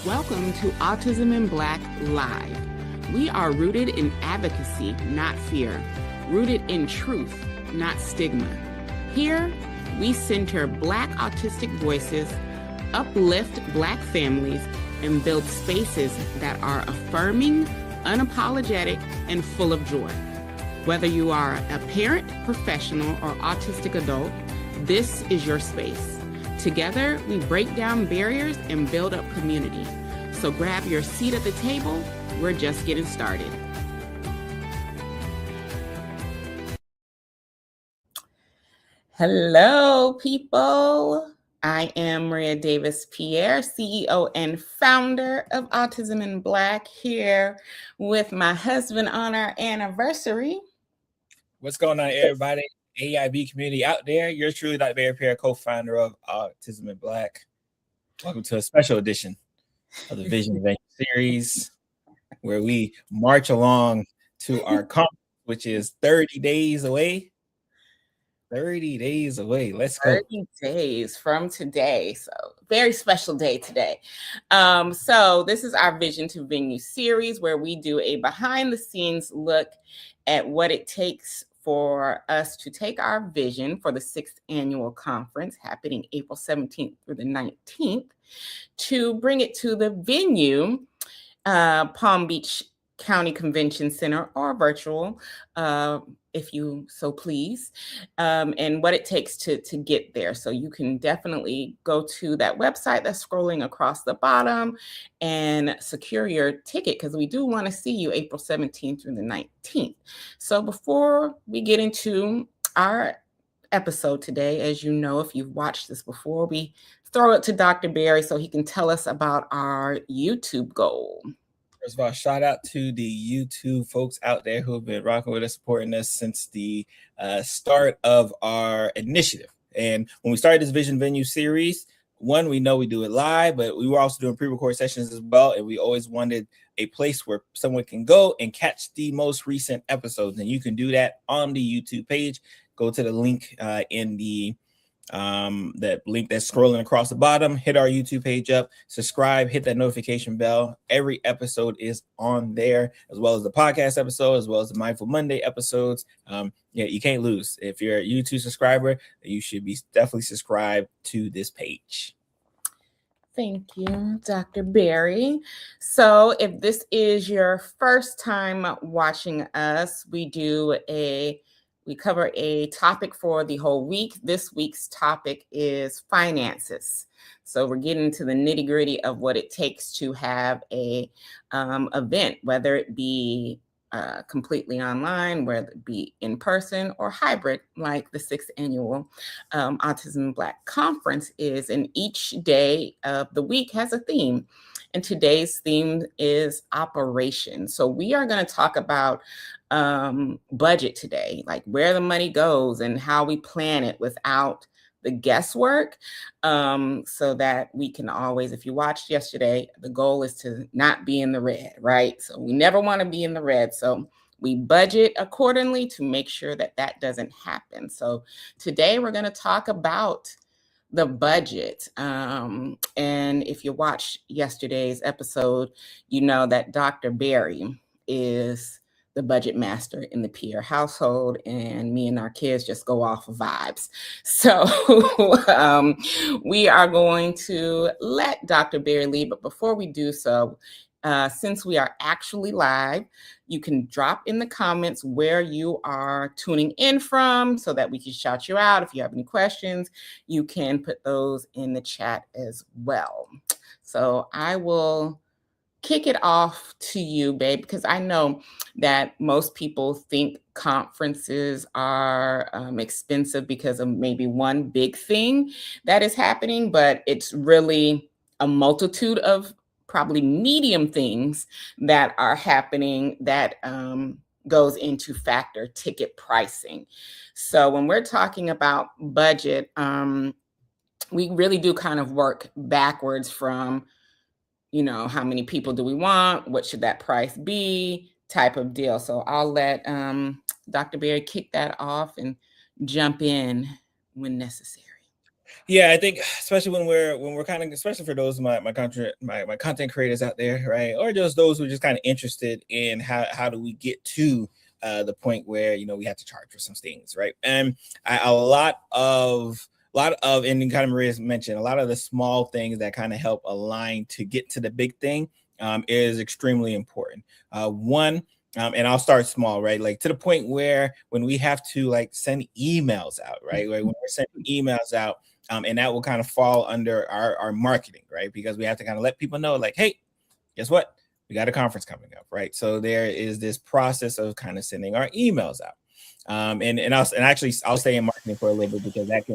Welcome to Autism in Black Live. We are rooted in advocacy, not fear, rooted in truth, not stigma. Here, we center Black autistic voices, uplift Black families, and build spaces that are affirming, unapologetic, and full of joy. Whether you are a parent, professional, or autistic adult, this is your space. Together, we break down barriers and build up community. So grab your seat at the table. We're just getting started. Hello, people. I am Maria Davis Pierre, CEO and founder of Autism in Black, here with my husband on our anniversary. What's going on, everybody? AIB community out there. You're truly Dr. Barry Pierre, co-founder of Autism in Black. Welcome to a special edition of the Vision Venue series, where we march along to our conference, which is 30 days away. 30 days away. Let's go. 30 days from today. So very special day today. So this is our Vision to Venue series, where we do a behind the scenes look at what it takes for us to take our vision for the 6th annual conference happening April 17th through the 19th to bring it to the venue, Palm Beach County Convention Center, or virtual, if you so please, and what it takes to get there. So you can definitely go to that website that's scrolling across the bottom and secure your ticket, because we do want to see you April 17th through the 19th. So before we get into our episode today, as you know, if you've watched this before, we throw it to Dr. Barry so he can tell us about our YouTube goal. First of all, shout out to the YouTube folks out there who have been rocking with us, supporting us since the start of our initiative. And when we started this Vision Venue series, one, we know we do it live, but we were also doing pre-record sessions as well. And we always wanted a place where someone can go and catch the most recent episodes. And you can do that on the YouTube page. Go to the link in the that link that's scrolling across the bottom, hit our YouTube page up, subscribe, hit that notification bell. Every episode is on there, as well as the podcast episode, as well as the Mindful Monday episodes. You can't lose. If you're a YouTube subscriber, you should be definitely subscribed to this page. Thank you, Dr. Barry. So if this is your first time watching us, we cover a topic for the whole week. This week's topic is finances. So we're getting to the nitty gritty of what it takes to have a event, whether it be completely online, whether it be in person or hybrid, like the 6th annual Autism in Black conference is. And each day of the week has a theme. And today's theme is operation. So we are going to talk about budget today, like where the money goes and how we plan it without the guesswork, so that we can always, if you watched yesterday, the goal is to not be in the red, right? So we never want to be in the red. So we budget accordingly to make sure that that doesn't happen. So today we're going to talk about the budget. And if you watched yesterday's episode, you know that Dr. Barry is the budget master in the Pierre household, and me and our kids just go off of vibes. So we are going to let Dr. Barry lead, but before we do so, since we are actually live, you can drop in the comments where you are tuning in from so that we can shout you out. If you have any questions, you can put those in the chat as well. So I will kick it off to you, babe, because I know that most people think conferences are expensive because of maybe one big thing that is happening, but it's really a multitude of probably medium things that are happening that goes into factor ticket pricing. So when we're talking about budget, we really do kind of work backwards from, how many people do we want? What should that price be? Type of deal. So I'll let Dr. Barry kick that off and jump in when necessary. Yeah, I think especially when we're kind of, especially for those my content creators out there, right, or just those who are just kind of interested in how do we get to the point where we have to charge for some things, right? And a lot of and kind of Maria's mentioned a lot of the small things that kind of help align to get to the big thing is extremely important. One. And I'll start small, right? Like to the point where when we have to like send emails out, right? Like when we're sending emails out, and that will kind of fall under our marketing, right? Because we have to kind of let people know, like, hey, guess what? We got a conference coming up, right? So there is this process of kind of sending our emails out. I'll stay in marketing for a little bit because that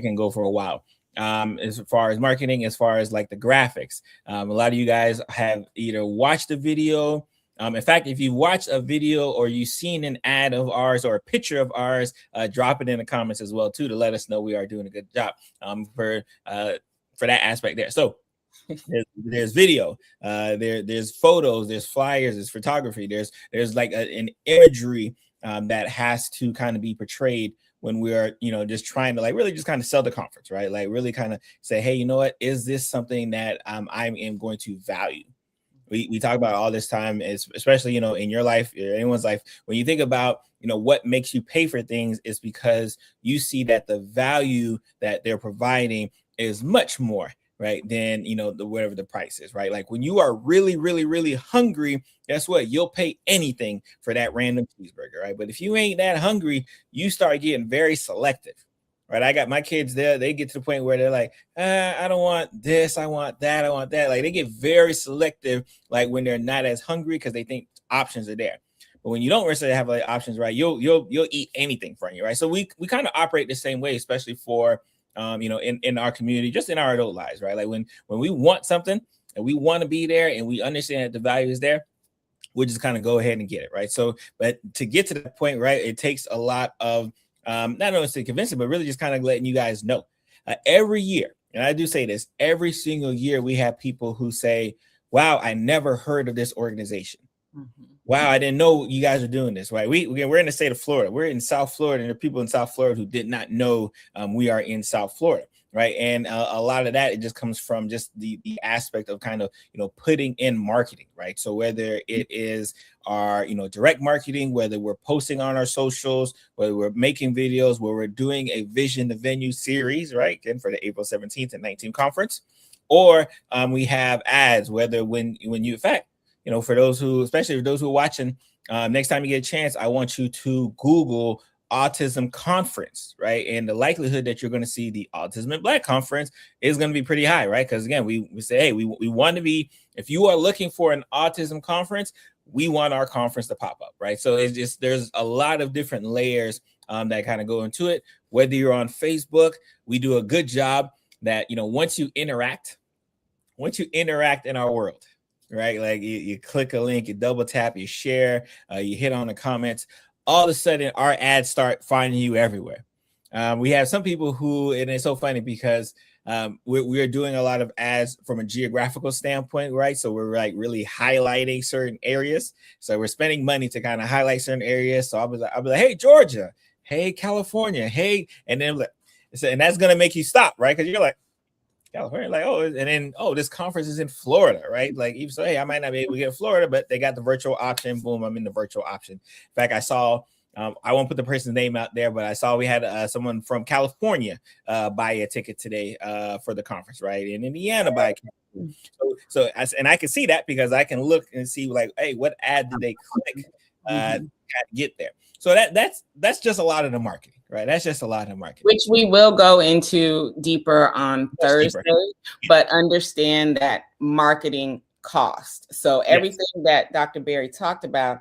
can go for a while. As far as marketing, as far as like the graphics, a lot of you guys have either watched the video. In fact, if you watch a video or you've seen an ad of ours or a picture of ours, drop it in the comments as well too to let us know we are doing a good job for that aspect there. So there's video, there's photos, there's flyers, there's photography, there's like an imagery that has to kind of be portrayed when we're just trying to like really just kind of sell the conference, right? Like really kind of say, hey, you know what, is this something that I am going to value? We talk about all this time, especially in your life, anyone's life. When you think about what makes you pay for things, is because you see that the value that they're providing is much more, right, than the whatever the price is, right? Like when you are really, really, really hungry, guess what? You'll pay anything for that random cheeseburger, right? But if you ain't that hungry, you start getting very selective. Right, I got my kids there. They get to the point where they're like, I don't want this, I want that, I want that. Like they get very selective, like when they're not as hungry because they think options are there. But when you don't necessarily have like options, right, you'll eat anything from you, right? So we kind of operate the same way, especially for in our community, just in our adult lives, right? Like when we want something and we want to be there and we understand that the value is there, we'll just kind of go ahead and get it, right? So, but to get to that point, right, it takes a lot of not only to convince it, but really just kind of letting you guys know. Every year, and I do say this, every single year we have people who say, wow, I never heard of this organization. Mm-hmm. Wow, I didn't know you guys are doing this, right? We're in the state of Florida. We're in South Florida, and there are people in South Florida who did not know we are in South Florida, right? And a lot of that, it just comes from just the aspect of kind of putting in marketing, right? So whether it is our direct marketing, whether we're posting on our socials, whether we're making videos, where we're doing a Vision the Venue series, right, again for the April 17th and 19th conference, or we have ads, whether when you, in fact, for those who, especially for those who are watching, next time you get a chance, I want you to Google autism conference, right? And the likelihood that you're going to see the Autism in Black conference is going to be pretty high, right? Because again, we say, hey, we want to be, if you are looking for an autism conference, we want our conference to pop up, right? So it's just, there's a lot of different layers that kind of go into it. Whether you're on Facebook, we do a good job that, once you interact in our world, right? Like you click a link, you double tap, you share, you hit on the comments, all of a sudden our ads start finding you everywhere. We have some people who, and it's so funny because we're doing a lot of ads from a geographical standpoint, right? So we're like really highlighting certain areas. So we're spending money to kind of highlight certain areas. So I'll be like, hey, Georgia, hey, California, hey, and then and that's gonna make you stop, right? Because you're like, California, like, and then this conference is in Florida, right? Like, even so, hey, I might not be able to get Florida, but they got the virtual option. Boom, I'm in the virtual option. In fact, I saw, I won't put the person's name out there, but I saw we had someone from California buy a ticket today for the conference, right? In Indiana, buy a ticket. So and I can see that because I can look and see like, hey, what ad did they click to get there? So that's just a lot of the marketing. Right, that's just a lot of marketing, which we will go into deeper on Thursday. But understand that marketing cost. So everything that Dr. Berry talked about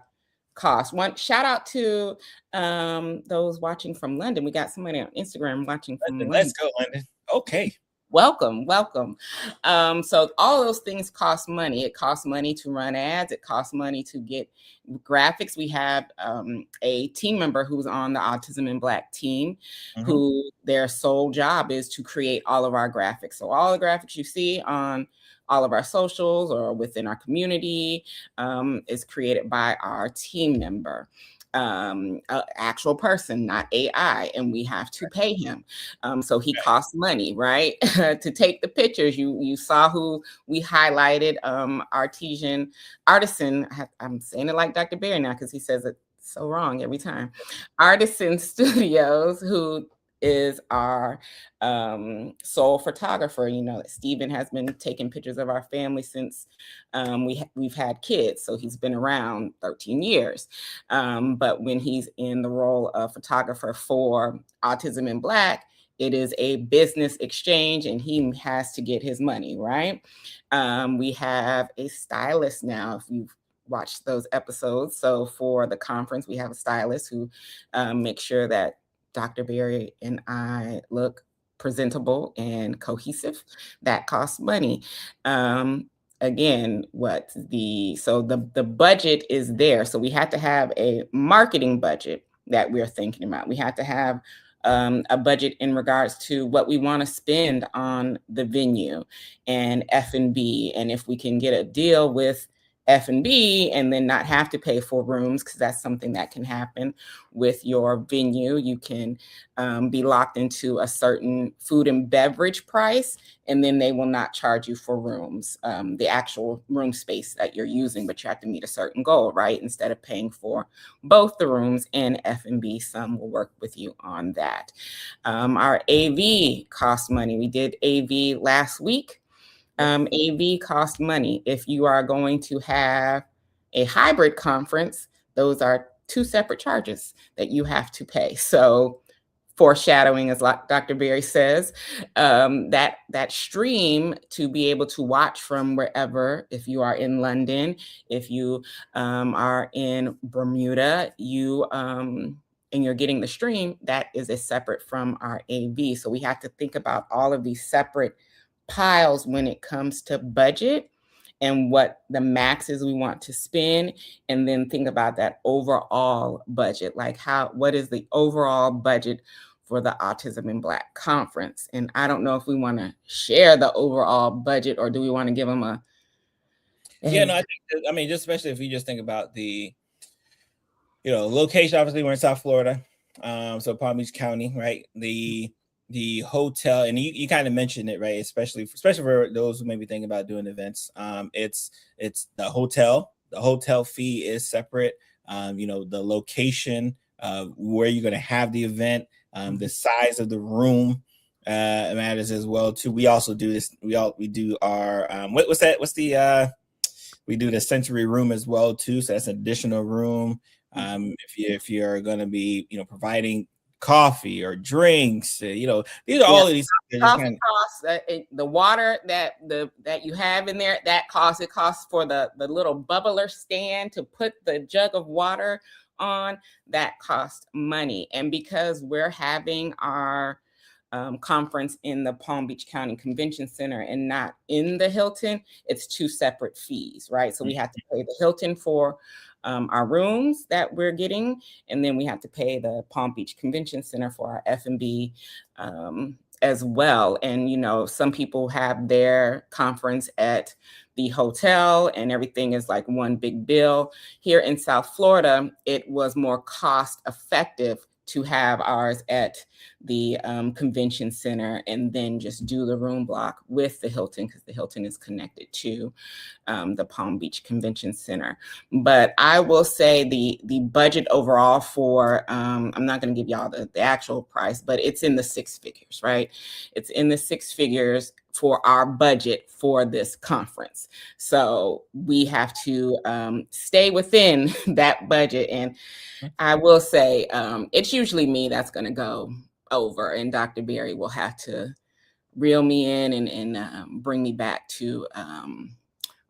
cost. One shout out to those watching from London. We got somebody on Instagram watching from London. Let's go, London. Okay. Welcome. So all those things cost money. It costs money to run ads. It costs money to get graphics. We have a team member who's on the Autism in Black team, who their sole job is to create all of our graphics. So all the graphics you see on all of our socials or within our community is created by our team member. actual person, not AI, and we have to pay him. So he costs money, right? To take the pictures. You saw who we highlighted, artisan. I'm saying it like Dr. Barry now because he says it so wrong every time. Artisan Studios, who is our sole photographer. You know, Stephen has been taking pictures of our family since we've had kids, so he's been around 13 years. But when he's in the role of photographer for Autism in Black, it is a business exchange and he has to get his money, right? We have a stylist now, if you've watched those episodes. So for the conference, we have a stylist who makes sure that Dr. Barry and I look presentable and cohesive. That costs money. Again, the budget is there. So we have to have a marketing budget that we're thinking about. We have to have a budget in regards to what we want to spend on the venue and F&B, and if we can get a deal with F&B and then not have to pay for rooms, because that's something that can happen with your venue. You can be locked into a certain food and beverage price, and then they will not charge you for rooms, the actual room space that you're using, but you have to meet a certain goal, right? Instead of paying for both the rooms and F&B, some will work with you on that. Our AV costs money. We did AV last week. AV costs money. If you are going to have a hybrid conference, those are two separate charges that you have to pay. So foreshadowing, as like Dr. Barry says, that stream to be able to watch from wherever, if you are in London, if you are in Bermuda, and you're getting the stream, that is a separate from our AV. So we have to think about all of these separate piles when it comes to budget and what the max is we want to spend, and then think about that overall budget, like what is the overall budget for the Autism in Black conference. And I don't know if we want to share the overall budget, or do we want to give them a Yeah, no, I mean, just especially if you just think about the location. Obviously we're in South Florida, so Palm Beach County, right? The hotel, and you kind of mentioned it, right? Especially for those who may be thinking about doing events. It's the hotel. The hotel fee is separate. The location, where you're going to have the event, the size of the room matters as well too. We also do this. We do our we do the sensory room as well too. So that's an additional room. If you're going to be providing coffee or drinks, these are all of these coffee costs. The water that you have in there, that costs. It costs for the little bubbler stand to put the jug of water on. That costs money. And because we're having our conference in the Palm Beach County Convention Center and not in the Hilton, it's two separate fees, right? So we have to pay the Hilton for our rooms that we're getting, and then we have to pay the Palm Beach Convention Center for our F&B as well. And some people have their conference at the hotel and everything is like one big bill. Here in South Florida, it was more cost effective to have ours at the convention center and then just do the room block with the Hilton, because the Hilton is connected to the Palm Beach Convention Center. But I will say the budget overall for, I'm not going to give y'all the actual price, but it's in the six figures, right? It's in the six figures for our budget for this conference. So we have to stay within that budget. And I will say it's usually me that's going to go over, and Dr. Barry will have to reel me in and bring me back to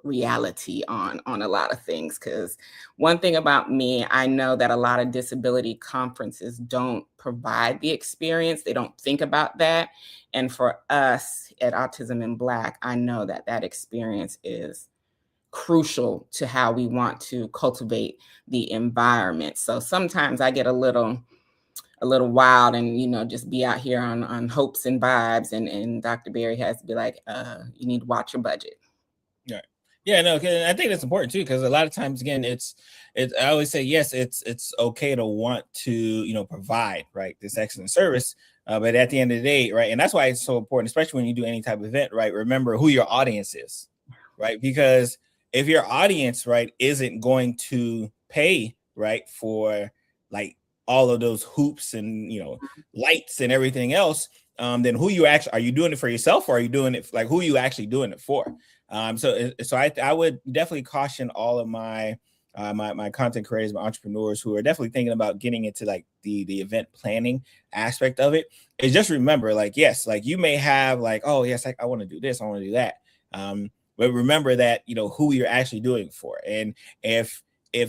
reality on a lot of things. Because one thing about me, I know that a lot of disability conferences don't provide the experience. They don't think about that. And for us at Autism in Black, I know that experience is crucial to how we want to cultivate the environment. So sometimes I get a little wild and just be out here on hopes and vibes, and Dr. Barry has to be like, you need to watch your budget. Right. Yeah, no, I think that's important too, because a lot of times, again, I always say, yes, it's okay to want to provide, right, this excellent service, but at the end of the day, right, and that's why it's so important, especially when you do any type of event, right, remember who your audience is, right, because if your audience, right, isn't going to pay, right, for like all of those hoops and lights and everything else, then who you actually are you doing it for yourself, or are you doing it like who are you actually doing it for? So I would definitely caution all of my my content creators, my entrepreneurs who are definitely thinking about getting into like the event planning aspect of it. Is just remember, like, yes, like you may have like, oh yes, I want to do this, I want to do that. But remember that who you're actually doing it for, and if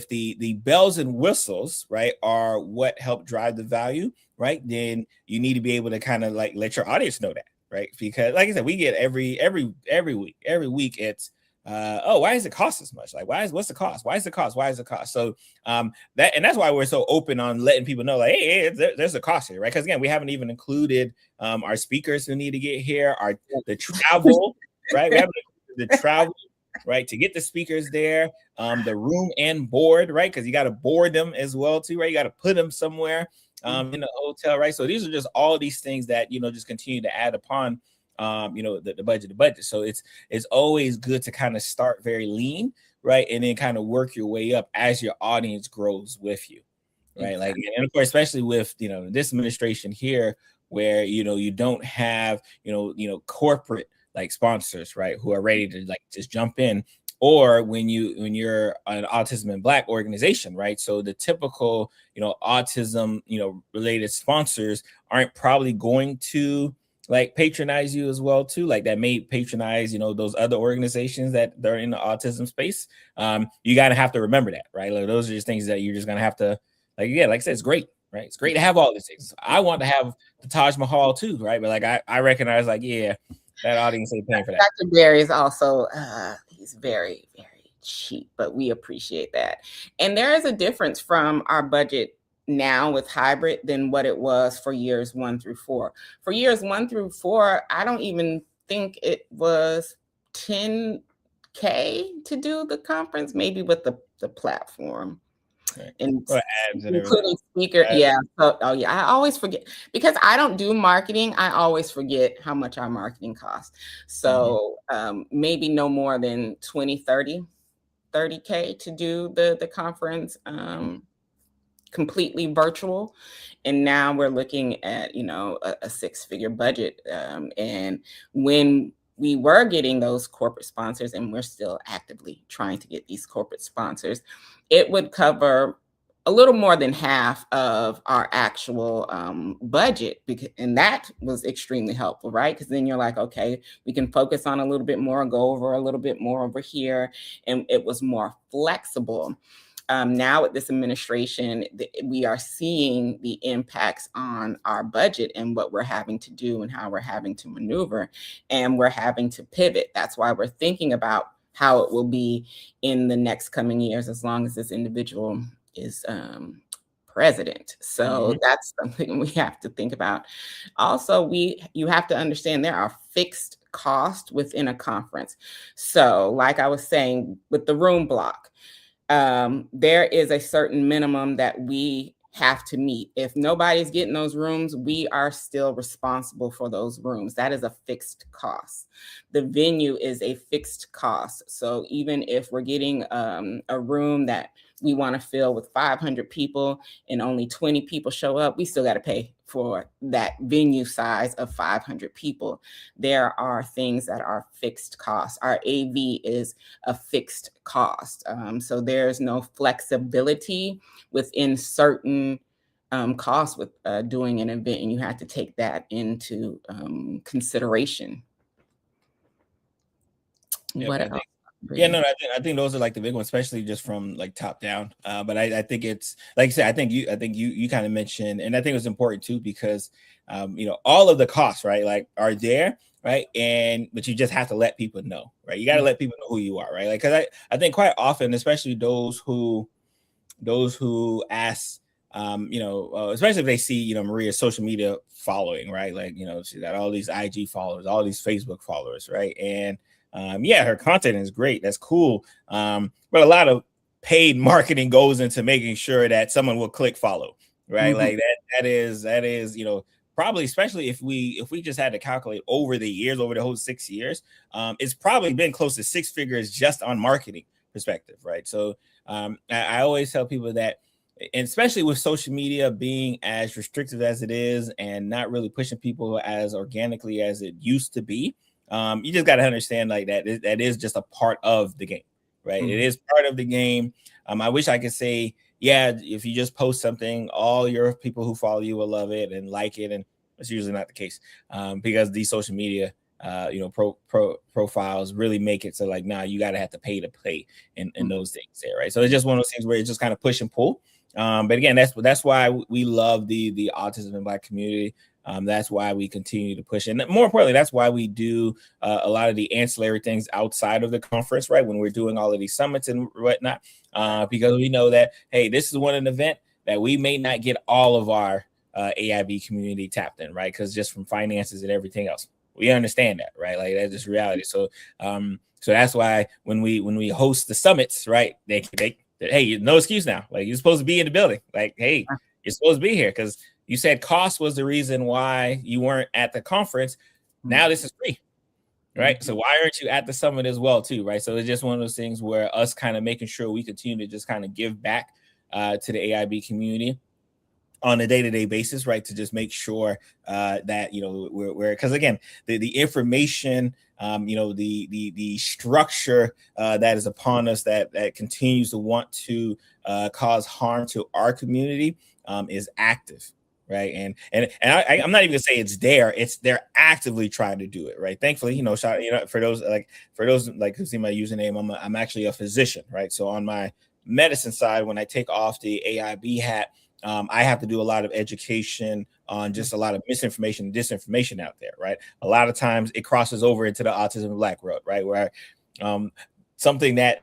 the bells and whistles, right, are what help drive the value, right, then you need to be able to kind of like let your audience know that, right? Because like I said, we get every week it's oh, why does it cost this much? Like, what's the cost? Why is the cost? Why is the cost? So that's why we're so open on letting people know, like, hey, there's a cost here, right? Because again, we haven't even included our speakers who need to get here, the travel, right? We haven't included the travel, right, to get the speakers there, the room and board, right? Because you got to board them as well too, right? You got to put them somewhere in the hotel, right? So these are just all these things that just continue to add upon the budget. So it's always good to kind of start very lean, right, and then kind of work your way up as your audience grows with you, right? Exactly. Like, and of course, especially with this administration here, where you don't have corporate like sponsors, right, who are ready to like just jump in, or when you're an autism and Black organization, right? So the typical autism related sponsors aren't probably going to like patronize you as well too, like that may patronize those other organizations that are in the autism space. You gotta have to remember that, right? Like those are just things that you're just gonna have to, like, yeah, like I said, it's great, right? It's great to have all these things. I want to have the Taj Mahal too, right? But like I recognize, like, yeah, that audience ain't paying for that. Dr. Barry is also he's very, very cheap, but we appreciate that. And there is a difference from our budget now with hybrid than what it was for years 1 through 4. For years 1 through 4, I don't even think it was $10K to do the conference, maybe with the platform. Right. And ads and including speaker. Yeah. So, oh yeah, I always forget because I don't do marketing. I always forget how much our marketing costs. So maybe no more than 20, 30K to do the conference completely virtual. And now we're looking at, a 6-figure budget. And when we were getting those corporate sponsors, and we're still actively trying to get these corporate sponsors, it would cover a little more than half of our actual budget. And that was extremely helpful, right? Because then you're like, okay, we can focus on a little bit more, go over a little bit more over here. And it was more flexible. Now with this administration, we are seeing the impacts on our budget and what we're having to do and how we're having to maneuver, and we're having to pivot. That's why we're thinking about how it will be in the next coming years, as long as this individual is president. So that's something we have to think about. Also, you have to understand there are fixed costs within a conference. So like I was saying with the room block, there is a certain minimum that we have to meet. If nobody's getting those rooms, we are still responsible for those rooms. That is a fixed cost. The venue is a fixed cost. So even if we're getting a room that we want to fill with 500 people and only 20 people show up, we still got to pay for that venue size of 500 people. There are things that are fixed costs. Our AV is a fixed cost. So there's no flexibility within certain costs with doing an event, and you have to take that into consideration. Yeah, what else? Yeah, no, I think those are like the big ones, especially just from like top down. But I think it's like you said, I think you kind of mentioned, and I think it's important too, because all of the costs, right, like are there, right, but you just have to let people know, right? You got to let people know who you are, right? Like, because I think quite often, especially those who ask, especially if they see Maria's social media following, right? Like she got all these IG followers, all these Facebook followers, right? And Yeah, her content is great. That's cool. But a lot of paid marketing goes into making sure that someone will click follow, right? Mhm. Like that is, probably, especially if we just had to calculate over the years, over the whole 6 years, it's probably been close to six figures just on marketing perspective, right? So I always tell people that, and especially with social media being as restrictive as it is and not really pushing people as organically as it used to be, you just got to understand like that is just a part of the game, right? It Mhm. is part of the game. I wish I could say, yeah, if you just post something, all your people who follow you will love it and like it, and that's usually not the case, because these social media profiles really make it so like, nah, you gotta have to pay to play in those things there, right? So it's just one of those things where it's just kind of push and pull. But again, that's why we love the autism and Black community. That's why we continue to push, and more importantly, that's why we do a lot of the ancillary things outside of the conference, right? When we're doing all of these summits and whatnot, because we know that, hey, this is an event that we may not get all of our AIB community tapped in, right? Because just from finances and everything else, we understand that, right? Like that's just reality. So so that's why when we host the summits, right, they hey, no excuse now. Like you're supposed to be in the building. Like, hey, you're supposed to be here because you said cost was the reason why you weren't at the conference. Now this is free, right? So why aren't you at the summit as well, too, right? So it's just one of those things where us kind of making sure we continue to just kind of give back to the AIB community on a day-to-day basis, right? To just make sure that we're because again, the information, the structure that is upon us that continues to want to cause harm to our community is active, right? I'm not even gonna say it's there; they're actively trying to do it, right? Thankfully, for those like who see my username, I'm actually a physician, right? So on my medicine side, when I take off the AIB hat, I have to do a lot of education on just a lot of misinformation and disinformation out there, right? A lot of times it crosses over into the autism Black road, right? Where something that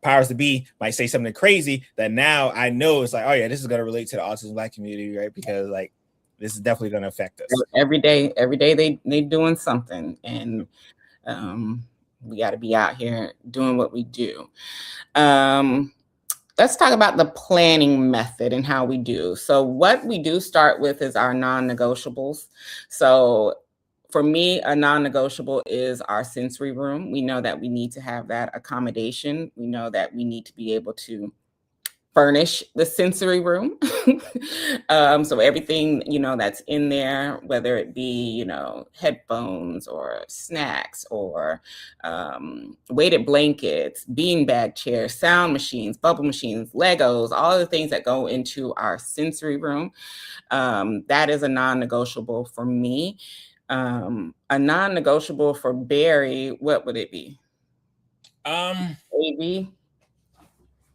powers to be might say something crazy that now I know it's like, oh yeah, this is going to relate to the autism Black community, right? Because like this is definitely going to affect us. Every day they doing something, and we got to be out here doing what we do. Let's talk about the planning method and how we do. So what we do start with is our non-negotiables. So for me, a non-negotiable is our sensory room. We know that we need to have that accommodation. We know that we need to be able to furnish the sensory room. So everything, that's in there, whether it be, headphones or snacks or weighted blankets, beanbag chairs, sound machines, bubble machines, Legos, all the things that go into our sensory room. That is a non-negotiable for me. A non-negotiable for Barry, what would it be? AV?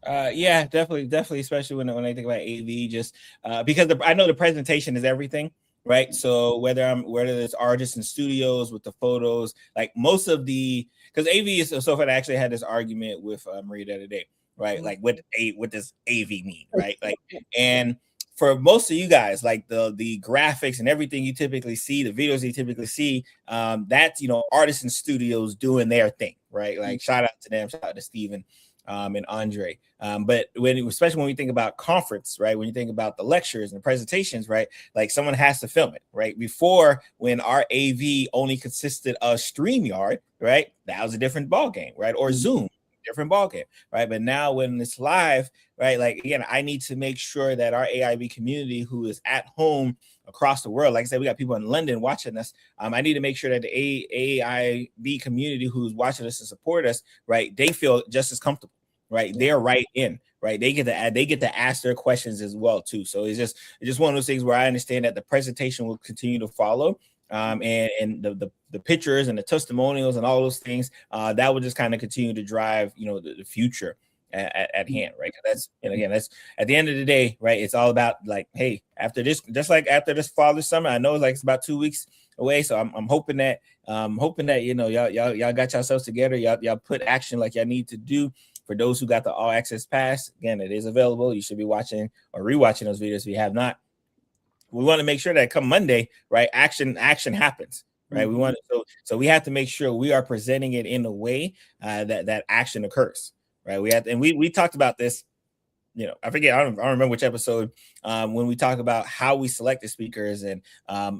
Yeah, definitely, especially when I think about AV, just because I know the presentation is everything, right? So whether it's artists and studios with the photos, like most of because AV is so far. I actually had this argument with Marie the other day, right? Like what does AV mean, right? Like, and for most of you guys, like the graphics and everything you typically see, the videos you typically see, that's artists and studios doing their thing, right? Like shout out to them, shout out to Steven and Andre. But especially when we think about conference, right? When you think about the lectures and the presentations, right? Like someone has to film it, right? Before, when our AV only consisted of StreamYard, right? That was a different ball game, right? Or Zoom, different ball game, right? But now when it's live, right? Like again, I need to make sure that our AIB community who is at home across the world, like I said, we got people in London watching us. I need to make sure that the AIB community who's watching us and support us, right? They feel just as comfortable, right? They're right in, right? They get to ask their questions as well too. So it's just one of those things where I understand that the presentation will continue to follow, and the pictures and the testimonials and all those things that will just kind of continue to drive the future at hand, right? That's at the end of the day, right? It's all about like, hey, after this, just like after this fall this summer, I know it's about 2 weeks away, so I'm hoping that y'all got yourselves together, y'all put action like y'all need to do. For those who got the all access pass, again, it is available. You should be watching or rewatching those videos if you have not. We want to make sure that come Monday, right, action happens, right? We want to, so we have to make sure we are presenting it in a way that action occurs, right? We have to, and we talked about this, I forget, I don't remember which episode, when we talk about how we select the speakers and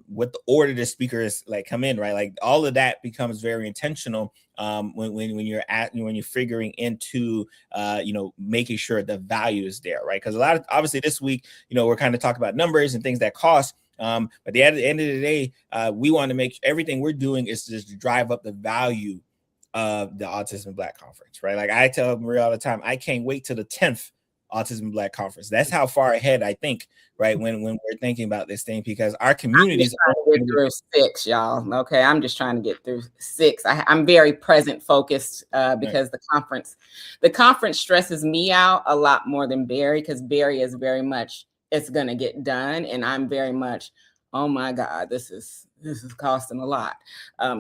what the order the speakers like come in, right? Like all of that becomes very intentional when you're figuring into making sure the value is there, right? Because obviously this week, we're kind of talking about numbers and things that cost. But at the end of the day, we want to make everything we're doing is just to drive up the value of the Autism Black Conference, right? Like I tell Maria all the time, I can't wait till the 10th Autism Black Conference. That's how far ahead I think, right? When we're thinking about this thing, because our communities are trying to get through 6, y'all. Okay, I'm just trying to get through 6. I'm very present focused because the conference stresses me out a lot more than Barry, because Barry is very much it's gonna get done, and I'm very much, oh my God, this is costing a lot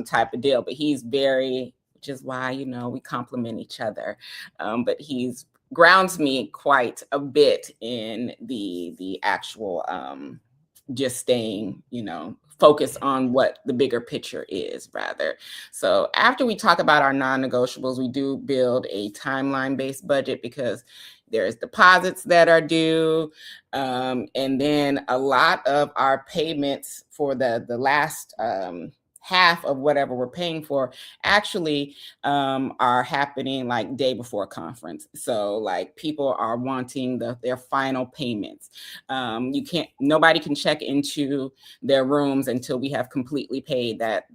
type of deal. But he's very, which is why we complement each other. But he's grounds me quite a bit in the actual just staying focused on what the bigger picture is rather. So after we talk about our non-negotiables, we do build a timeline-based budget because there's deposits that are due, and then a lot of our payments for the last half of whatever we're paying for actually are happening like day before conference. So like people are wanting their final payments. Nobody can check into their rooms until we have completely paid that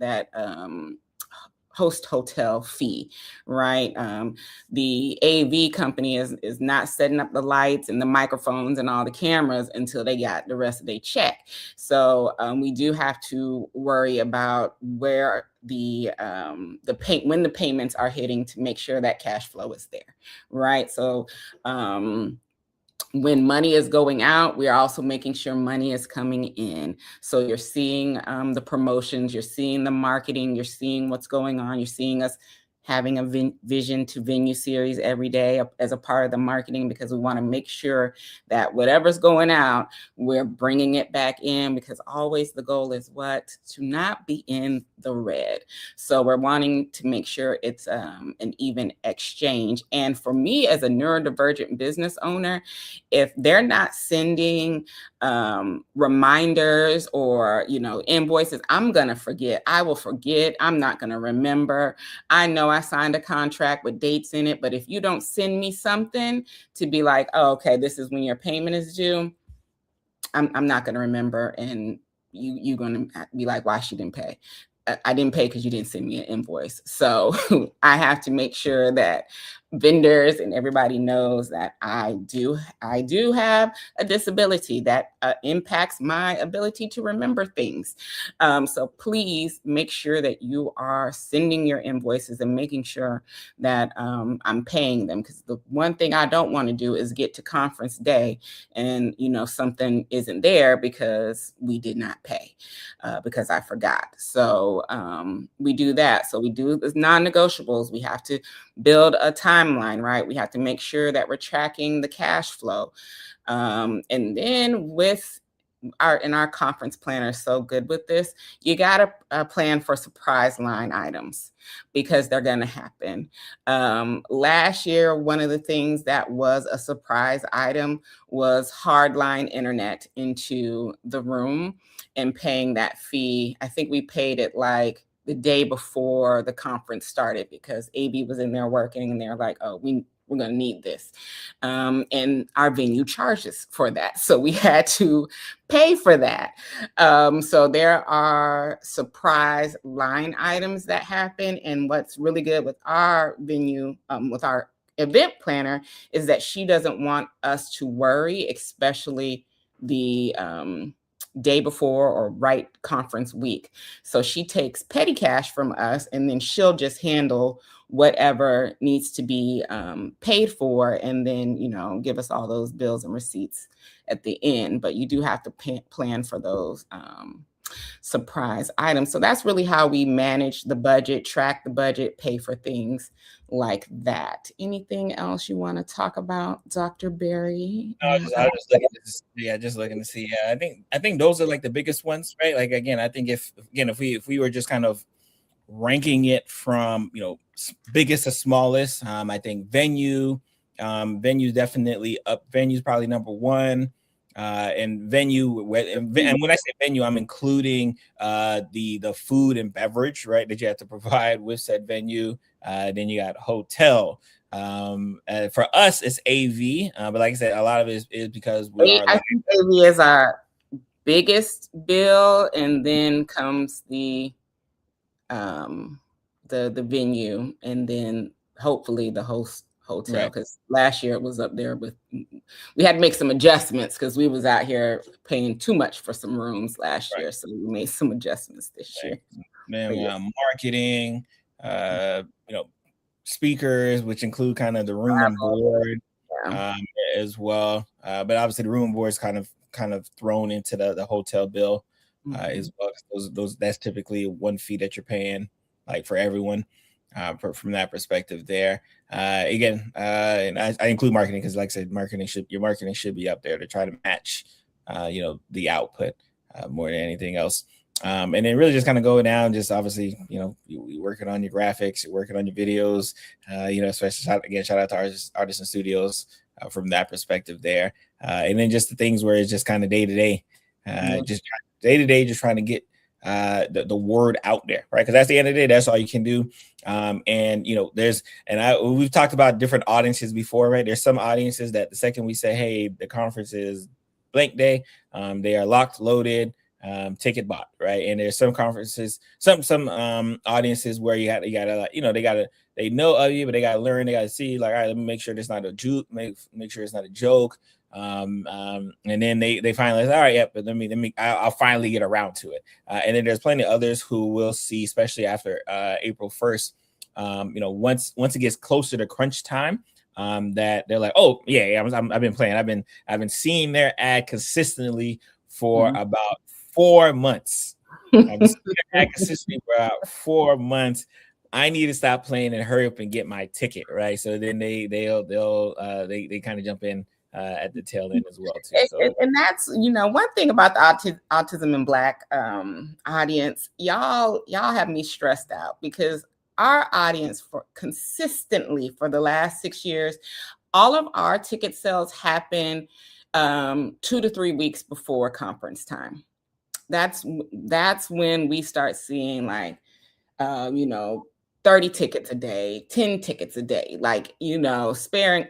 host hotel fee, right? The AV company is not setting up the lights and the microphones and all the cameras until they got the rest of their check. So we do have to worry about where when the payments are hitting to make sure that cash flow is there, right? So when money is going out, we are also making sure money is coming in. So you're seeing the promotions, you're seeing the marketing, you're seeing what's going on, you're seeing us having a vision to venue series every day as a part of the marketing, because we want to make sure that whatever's going out, we're bringing it back in, because always the goal is to not be in the red. So we're wanting to make sure it's an even exchange. And for me as a neurodivergent business owner, if they're not sending reminders or invoices, I'm gonna forget. I will forget. I'm not gonna remember. I know I signed a contract with dates in it, but if you don't send me something to be like, oh, okay, this is when your payment is due, I'm not gonna remember, and you're gonna be like, why she didn't pay? I didn't pay because you didn't send me an invoice. So I have to make sure that vendors and everybody knows that I do have a disability that impacts my ability to remember things. So please make sure that you are sending your invoices and making sure that I'm paying them, because the one thing I don't want to do is get to conference day and something isn't there because we did not pay because I forgot. So we do that. So we do the non-negotiables. We have to build a timeline, right? We have to make sure that we're tracking the cash flow. And then our conference planner is so good with this. You got to plan for surprise line items because they're going to happen. Last year, one of the things that was a surprise item was hardline internet into the room and paying that fee. I think we paid it like the day before the conference started because AB was in there working and they're like, oh, we're going to need this. And our venue charges for that. So we had to pay for that. So there are surprise line items that happen. And what's really good with our venue, with our event planner, is that she doesn't want us to worry, especially the day before or right conference week. So she takes petty cash from us and then she'll just handle whatever needs to be paid for, and then give us all those bills and receipts at the end. But you do have to plan for those surprise items. So that's really how we manage the budget, track the budget, pay for things like that. Anything else you want to talk about, Dr. Barry? I was just looking to see, yeah, just looking to see. Yeah, I think those are like the biggest ones, right? Like again, I think if we were just kind of ranking it from biggest to smallest, I think venue definitely up. Venue's probably number one. And venue, and when I say venue, I'm including the food and beverage, right, that you have to provide with said venue. Then you got hotel. For us, it's AV, but like I said, a lot of it is because we are. I think AV is our biggest bill, and then comes the venue, and then hopefully the hotel, because last year it was up there with, we had to make some adjustments because we was out here paying too much for some rooms last year, so we made some adjustments this year. Then marketing, speakers, which include kind of the room and board as well, but obviously the room and board is kind of thrown into the hotel bill as well. Those that's typically one fee that you're paying like for everyone. From that perspective there, again, and I include marketing because, like I said, your marketing should be up there to try to match, the output more than anything else. And then really just kind of go down, just obviously, you're working on your graphics, you're working on your videos, especially shout out to Artisan Studios from that perspective there. And then just the things where it's just kind of day to day, just trying to get the word out there, right? Because that's the end of the day, that's all you can do. We've talked about different audiences before, right? There's some audiences that the second we say, hey, the conference is blank day, they are locked, loaded, ticket bought, right? And there's some conferences, some audiences where you gotta they know of you, but they gotta learn, they gotta see, like, all right, let me make sure it's not a joke, make sure it's not a joke. And then they finally, all right, yeah, but I'll finally get around to it. And then there's plenty of others who will see, especially after April 1st, once it gets closer to crunch time, that they're like, oh yeah, I've been playing, I've been seeing their ad consistently for about 4 months. I've been seeing their ad consistently for about 4 months. I need to stop playing and hurry up and get my ticket, right? So then they kind of jump in at the tail end as well too. So. And that's one thing about the Autism in Black audience, y'all have me stressed out, because our audience consistently for the last 6 years, all of our ticket sales happen 2 to 3 weeks before conference time. That's when we start seeing 30 tickets a day, 10 tickets a day, sparing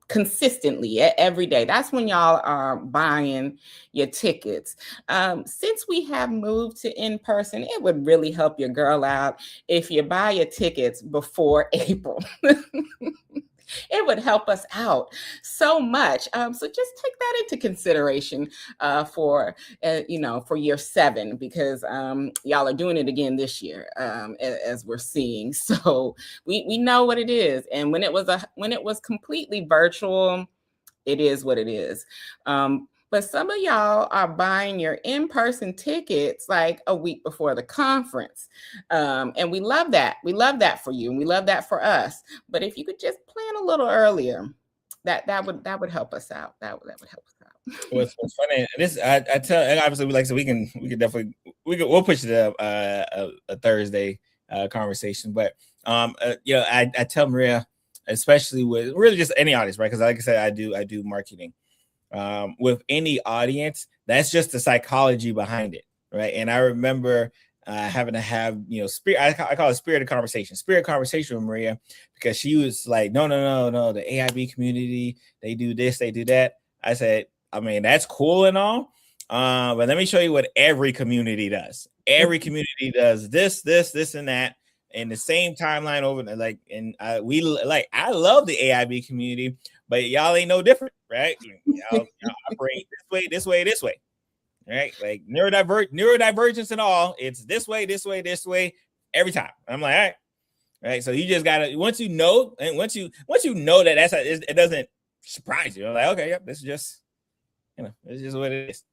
consistently every day. That's when y'all are buying your tickets. Since we have moved to in-person, it would really help your girl out if you buy your tickets before April. It would help us out so much. So just take that into consideration for year 7, because y'all are doing it again this year, as we're seeing. So we know what it is. And when it was completely virtual, it is what it is. But some of y'all are buying your in-person tickets like a week before the conference. And we love that. We love that for you, and we love that for us. But if you could just plan a little earlier, that would help us out. That would help us out. What's funny, this I tell, and obviously we'll push it up a Thursday conversation. But I tell Maria, especially with really just any audience, right? Because like I said, I do marketing. With any audience, that's just the psychology behind it, right? And I remember having to have, spirit. I call it spirit conversation with Maria, because she was like, no, the AIB community, they do this, they do that. I said, I mean, that's cool and all, but let me show you what every community does. Every community does this, and that, in the same timeline over. I love the AIB community, but y'all ain't no different, right? Y'all operate this way, right? Like neurodivergence and all. It's this way, every time. I'm like, all right, right. So you just gotta, once you know that that's it doesn't surprise you. I'm like, okay, yep, this is just, it's just what it is.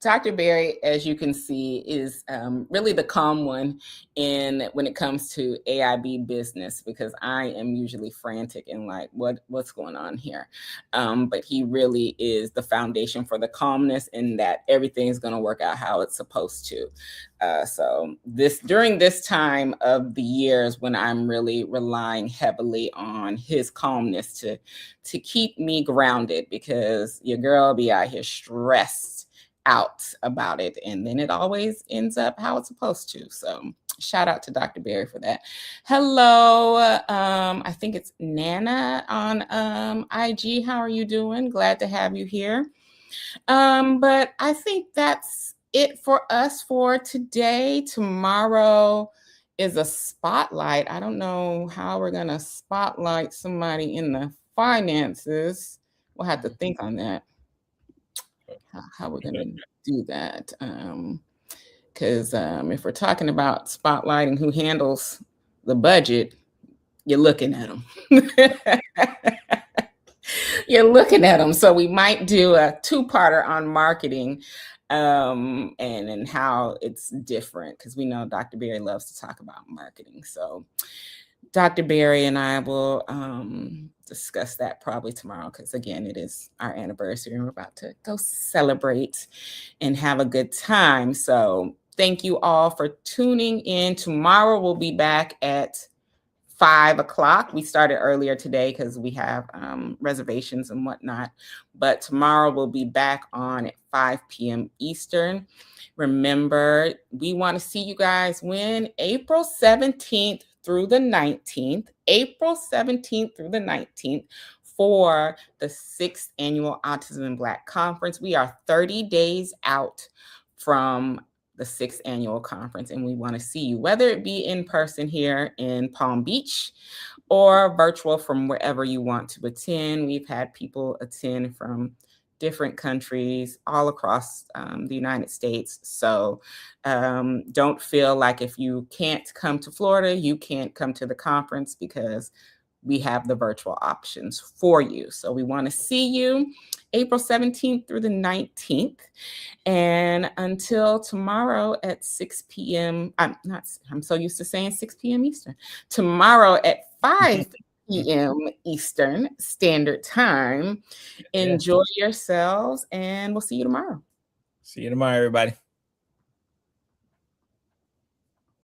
Dr. Barry, as you can see, is really the calm one when it comes to AIB business, because I am usually frantic and like, what's going on here? But he really is the foundation for the calmness, and that everything is going to work out how it's supposed to. So during this time of the years when I'm really relying heavily on his calmness to keep me grounded, because your girl be out here stressed out about it, and then it always ends up how it's supposed to. So shout out to Dr. Barry for that. Hello, I think it's Nana on IG. How are you doing? Glad to have you here. But I think that's it for us for today. Tomorrow is a spotlight. I don't know how we're gonna spotlight somebody in the finances. We'll have to think on that, how we're gonna do that. Because if we're talking about spotlighting who handles the budget, you're looking at them. You're looking at them. So we might do a two-parter on marketing, and how it's different, because we know Dr. Barry loves to talk about marketing. So Dr. Barry and I will discuss that probably tomorrow, because again, it is our anniversary and we're about to go celebrate and have a good time. So thank you all for tuning in. Tomorrow we'll be back at 5 o'clock. We started earlier today because we have reservations and whatnot, but tomorrow we'll be back on at 5 p.m. Eastern. Remember, we want to see you guys when? April 17th through the 19th, April 17th through the 19th, for the 6th Annual Autism in Black Conference. We are 30 days out from the 6th Annual Conference, and we want to see you, whether it be in person here in Palm Beach or virtual from wherever you want to attend. We've had people attend from different countries all across the United States. So don't feel like if you can't come to Florida, you can't come to the conference, because we have the virtual options for you. So we want to see you April 17th through the 19th. And until tomorrow at 6 p.m., I'm so used to saying 6 p.m. Eastern. Tomorrow at 5 p.m. Eastern Standard Time. Enjoy yourselves, and we'll see you tomorrow. See you tomorrow, everybody.